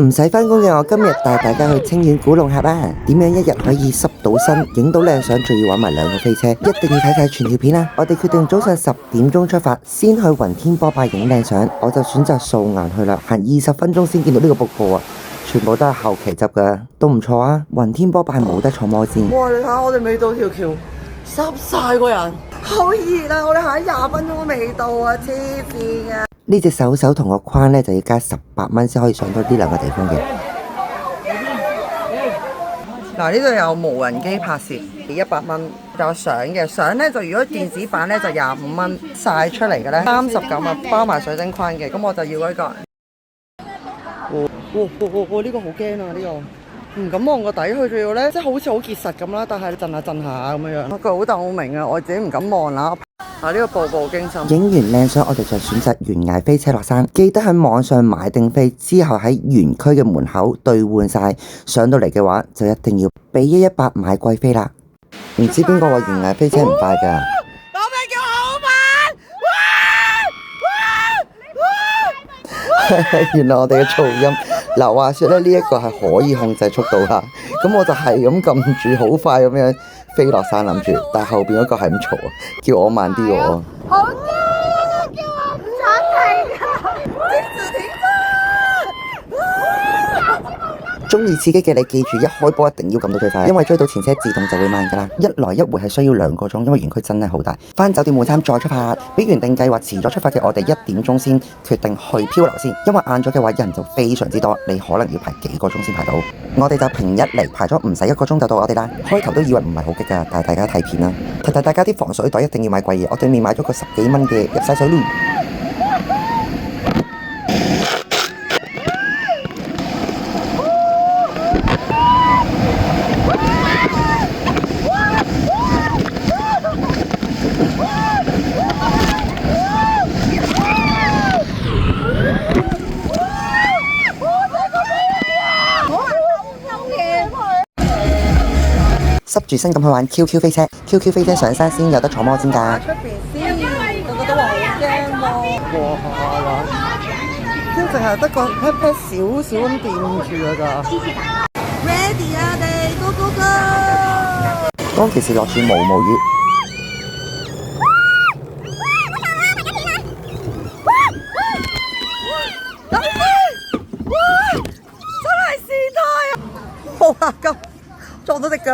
唔使返工嘅我今日帶大家去清遠古龍峽啊！點樣一日可以濕到身、影到靚相，仲要玩埋兩個飛車，一定要睇晒全條片啊！我哋決定早上10點鐘出發，先去雲天波壩影靚相。我就選擇素顏去啦，行20分鐘先見到呢個瀑布啊！全部都係後期執噶，都唔錯啊！雲天波壩係冇得坐摩天。哇！你睇下我哋未到條橋，濕晒個人，好熱啊！我哋行20分鐘都未到啊，黐線啊！呢隻手手同個框呢，就要加18蚊先可以上到呢兩個地方嘅。嗱，呢度有無人機拍攝，100蚊，有相嘅相呢，就如果電子版呢，就25蚊，曬出嚟嘅呢39蚊，包埋水晶框嘅，咁我就要一個。呢個好驚啊！呢個唔敢望個底，佢仲要呢，即係好似好結實咁啦，但係震下震下咁樣樣。佢好透明啊，我自己唔敢望啦。呢個步步驚心。影完靚相，我哋就選擇懸崖飛車落山。記得喺網上買定飛，之後喺園區嘅門口兌換晒。上到嚟嘅話，就一定要俾118買貴飛啦。唔知邊個話懸崖飛車唔快㗎？我咪叫好慢！原來我哋嘅噪音。嗱，話說咧，呢一個係可以控制速度㗎。咁我就係咁撳住，好快咁樣飛落山諗住，但係後邊嗰個係咁嘈啊，叫我慢啲喎。好驚啊！叫我唔想停啊！停住！中意刺激嘅你記住，一開波一定要撳到最快，因為追到前車自動就會慢㗎啦。一來一回係需要2個鐘，因為園區真係好大。返酒店換衫再出發，比原定計劃遲咗出發嘅我哋1點鐘先決定去漂流先，因為晏咗嘅話人就非常之多，你可能要排幾個鐘先排到。我哋就平日嚟排咗唔使1個鐘就到我哋啦。開頭都以為唔係好激㗎，但係大家睇片啦，提提大家啲防水袋一定要買貴嘢。我對面買咗個10幾蚊嘅入晒水嚕。濕住身咁去玩 QQ 飛車，QQ 飛車上山先有得坐摩天㗎。出邊先，個個都話好驚喎。哇！即係淨係得個 pat pat 少少咁掂住㗎咋。Ready 啊，你 go go go！ 當其時落住毛毛雨。等先！哇！真係跣胎啊！好嚇急，撞到隻腳。